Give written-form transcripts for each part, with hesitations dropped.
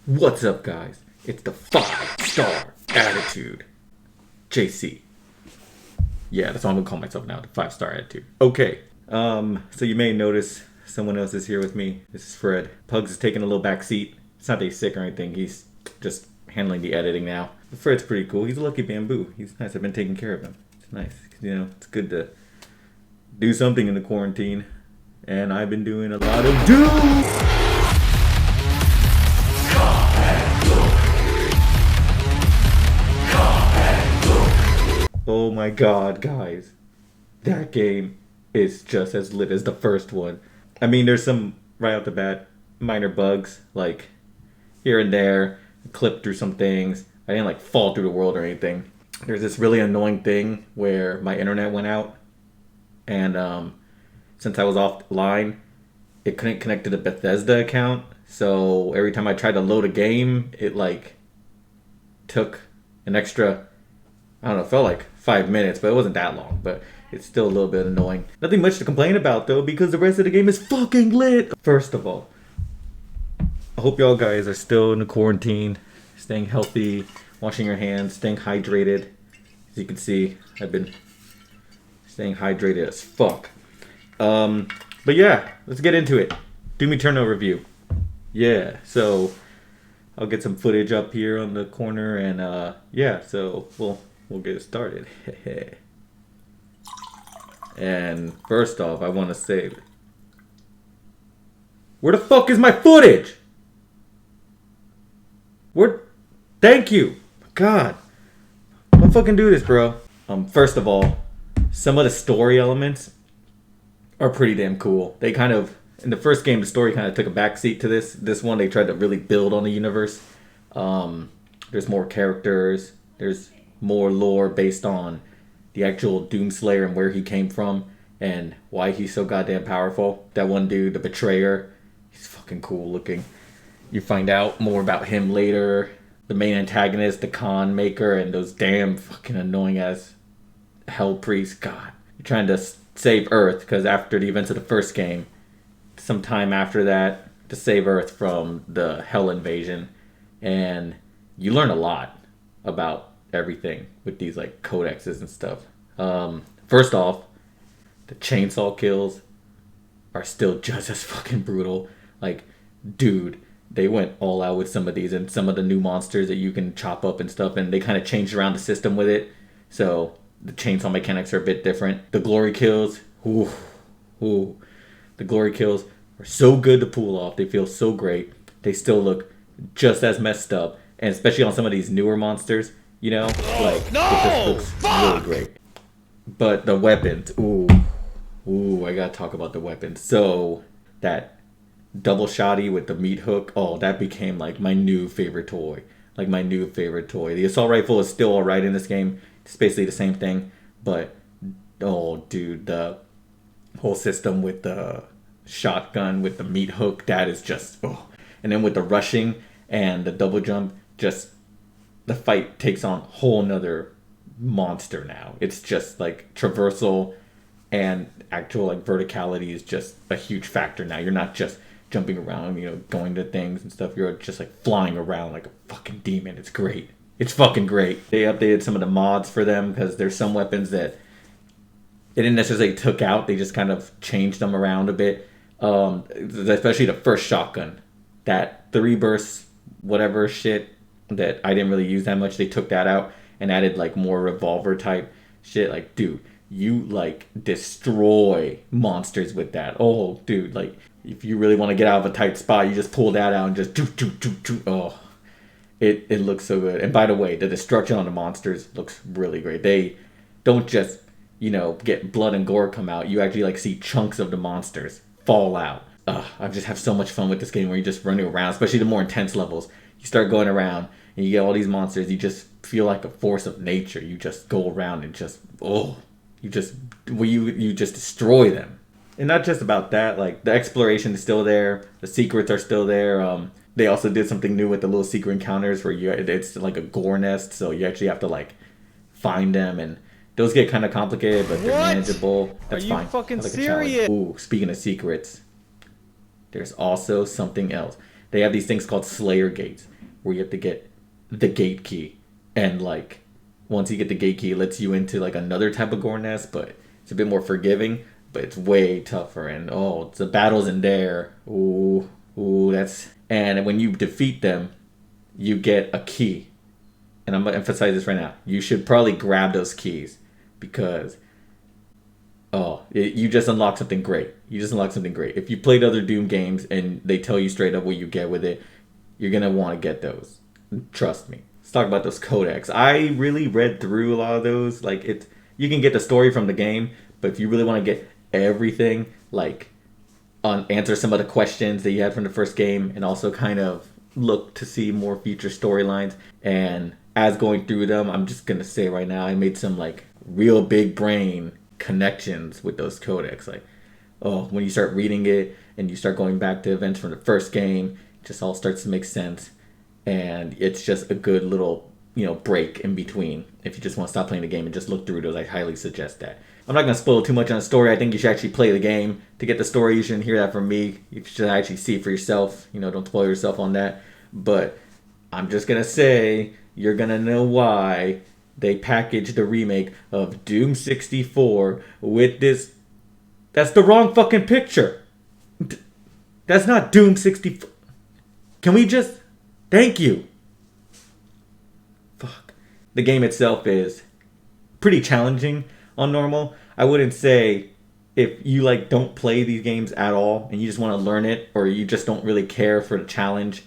What's up, guys? It's the 5-star attitude. JC. Yeah, that's what I'm gonna call myself now, the 5-star attitude. Okay. So you may notice someone else is here with me. This is Fred. Pugz is taking a little back seat. It's not that he's sick or anything. He's just handling the editing now. But Fred's pretty cool. He's a lucky bamboo. He's nice. I've been taking care of him. It's nice. You know, it's good to do something in the quarantine. And I've been doing a lot of Oh my god, guys. That game is just as lit as the first one. I mean, there's some, right off the bat, minor bugs, like here and there, clip through some things. I didn't like fall through the world or anything. There's this really annoying thing where my internet went out, and since I was offline, it couldn't connect to the Bethesda account. So every time I tried to load a game, it like took an extra, I don't know, it felt like 5 minutes, but it wasn't that long. But it's still a little bit annoying. Nothing much to complain about though, because the rest of the game is fucking lit. First of all, I hope y'all guys are still in the quarantine, staying healthy, washing your hands, staying hydrated. As you can see, I've been staying hydrated as fuck. But yeah, let's get into it. Do me turn review. Yeah, so I'll get some footage up here on the corner, and yeah, so we'll get it started. And first off, I want to say, where the fuck is my footage? Where? Thank you. God, I'll fucking do this, bro. First of all, some of the story elements are pretty damn cool. They kind of, in the first game, the story kind of took a backseat to this. This one, they tried to really build on the universe. There's more characters. There's more lore based on the actual Doomslayer and where he came from and why he's so goddamn powerful. That one dude, the Betrayer, he's fucking cool looking. You find out more about him later. The main antagonist, the Con Maker, and those damn fucking annoying ass Hell Priests. God, you're trying to save Earth because after the events of the first game, some time after that, to save Earth from the Hell invasion, and you learn a lot about everything with these like codexes and stuff. First off, the chainsaw kills are still just as fucking brutal. Like, dude, they went all out with some of these and some of the new monsters that you can chop up and stuff, and they kind of changed around the system with it. So the chainsaw mechanics are a bit different. The glory kills, the glory kills are so good to pull off. They feel so great. They still look just as messed up, and especially on some of these newer monsters, you know, like it just looks really great. But the weapons, I gotta talk about the weapons. So that double shotty with the meat hook, that became like my new favorite toy. The assault rifle is still alright in this game. It's basically the same thing, but dude, the whole system with the shotgun with the meat hook, that is just and then with the rushing and the double jump, just the fight takes on a whole nother monster now. It's just like traversal and actual like verticality is just a huge factor now. You're not just jumping around, you know, going to things and stuff. You're just like flying around like a fucking demon. It's great. It's fucking great. They updated some of the mods for them because there's some weapons that they didn't necessarily took out. They just kind of changed them around a bit. Especially the first shotgun. That 3 bursts, whatever shit that I didn't really use that much. They took that out and added like more revolver type shit. Like, dude, you like destroy monsters with that. Oh, dude, like if you really want to get out of a tight spot, you just pull that out and just It looks so good. And by the way, the destruction on the monsters looks really great. They don't just, you know, get blood and gore come out. You actually like see chunks of the monsters fall out. I just have so much fun with this game where you just running around, especially the more intense levels. You start going around and you get all these monsters. You just feel like a force of nature. You just go around and just you just destroy them. And not just about that, like the exploration is still there. The secrets are still there. They also did something new with the little secret encounters where it's like a gore nest, so you actually have to like find them, and those get kind of complicated, but they're manageable. That's fine. Are you fucking like serious? Ooh, speaking of secrets, there's also something else. They have these things called Slayer gates, where you have to get the gate key, and like once you get the gate key, it lets you into like another type of gore nest, but it's a bit more forgiving, but it's way tougher. And oh, the battles in there, ooh, that's. And when you defeat them, you get a key. And I'm gonna emphasize this right now. You should probably grab those keys because you just unlock something great. You just unlock something great. If you played other Doom games and they tell you straight up what you get with it, you're gonna want to get those. Trust me. Let's talk about those codex. I really read through a lot of those. Like you can get the story from the game, but if you really want to get everything, like answer some of the questions that you had from the first game, and also kind of look to see more future storylines. And as going through them, I'm just gonna say right now, I made some like real big brain connections with those codex. Like, when you start reading it and you start going back to events from the first game, it just all starts to make sense. And it's just a good little, break in between. If you just want to stop playing the game and just look through those, I highly suggest that. I'm not going to spoil too much on the story. I think you should actually play the game to get the story. You shouldn't hear that from me. You should actually see it for yourself. Don't spoil yourself on that. But I'm just going to say, you're going to know why they packaged the remake of Doom 64 with this. That's the wrong fucking picture. That's not Doom 64. Can we just... Thank you. Fuck. The game itself is pretty challenging on normal. I wouldn't say if you don't play these games at all and you just want to learn it, or you just don't really care for the challenge,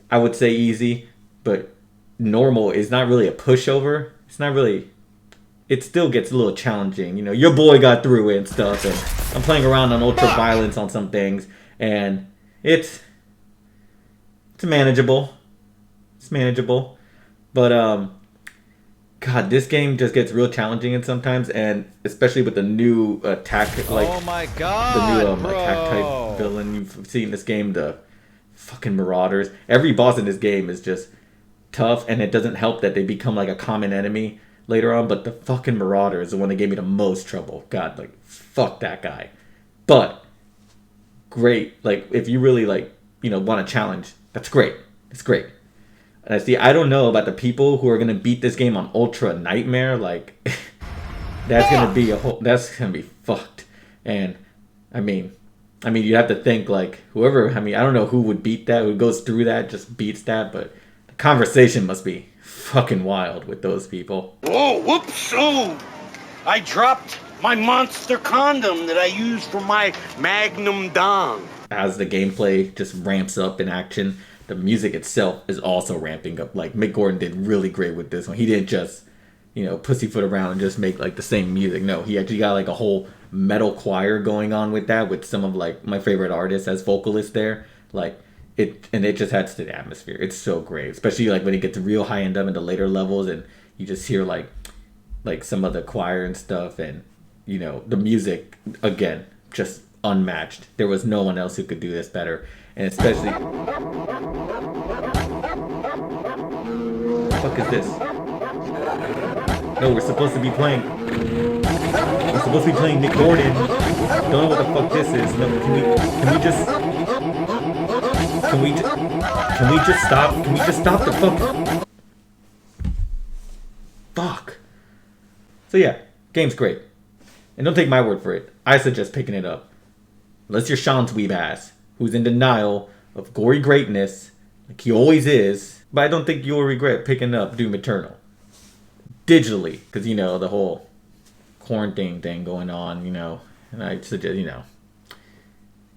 I would say easy. But normal is not really a pushover. It's not really... It still gets a little challenging. Your boy got through it and stuff, and I'm playing around on ultra violence on some things, and it's manageable. It's manageable. But God, this game just gets real challenging in sometimes, and especially with the new attack, oh my God, the new attack type villain you've seen in this game, the fucking Marauders. Every boss in this game is just tough, and it doesn't help that they become like a common enemy later on, but the fucking Marauder is the one that gave me the most trouble. God, fuck that guy. But great, if you really want a challenge, that's great. It's great. And I don't know about the people who are gonna beat this game on Ultra Nightmare. That's gonna be fucked. And I mean, you have to think whoever. I don't know who would beat that. Who goes through that just beats that. But the conversation must be fucking wild with those people. Whoa! Whoops! Oh, I dropped my monster condom that I used for my Magnum dong. As the gameplay just ramps up in action, the music itself is also ramping up. Mick Gordon did really great with this one. He didn't just, pussyfoot around and just make the same music. No, he actually got a whole metal choir going on with that, with some of my favorite artists as vocalists there. It just adds to the atmosphere. It's so great, especially when it gets real high end up in the later levels, and you just hear some of the choir and stuff, and the music again just unmatched. There was no one else who could do this better. And especially... What the fuck is this? No, we're supposed to be playing... We're supposed to be playing Mick Gordon. Don't know what the fuck this is. No, can we just stop? Can we just stop the fuck? Fuck. So yeah, game's great. And don't take my word for it. I suggest picking it up. Unless you're Sean's weeb ass, who's in denial of gory greatness, like he always is. But I don't think you'll regret picking up Doom Eternal. Digitally, because, the whole quarantine thing going on, and I suggest,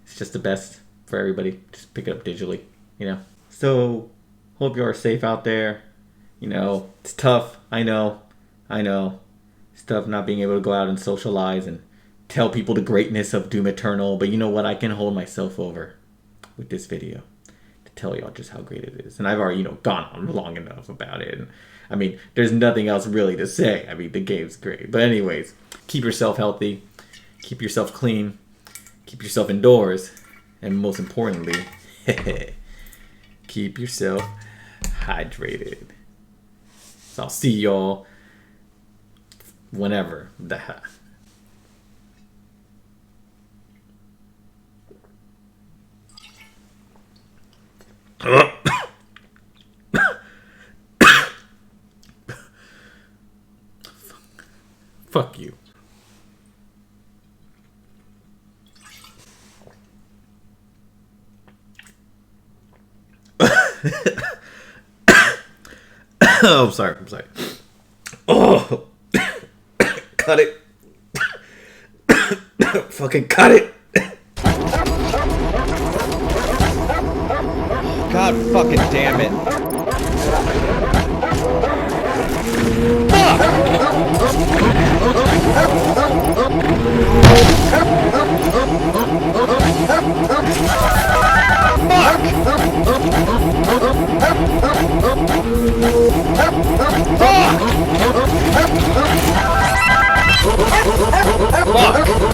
it's just the best for everybody. Just pick it up digitally, So, hope you are safe out there. It's tough. I know. It's tough not being able to go out and socialize and tell people the greatness of Doom Eternal, but you know what? I can hold myself over with this video to tell y'all just how great it is. And I've already, gone on long enough about it. And, there's nothing else really to say. The game's great. But anyways, keep yourself healthy, keep yourself clean, keep yourself indoors, and most importantly, keep yourself hydrated. So I'll see y'all whenever the heck. Fuck you. Oh, I'm sorry. Oh, cut it. Fucking cut it. God fucking damn it. Fuck!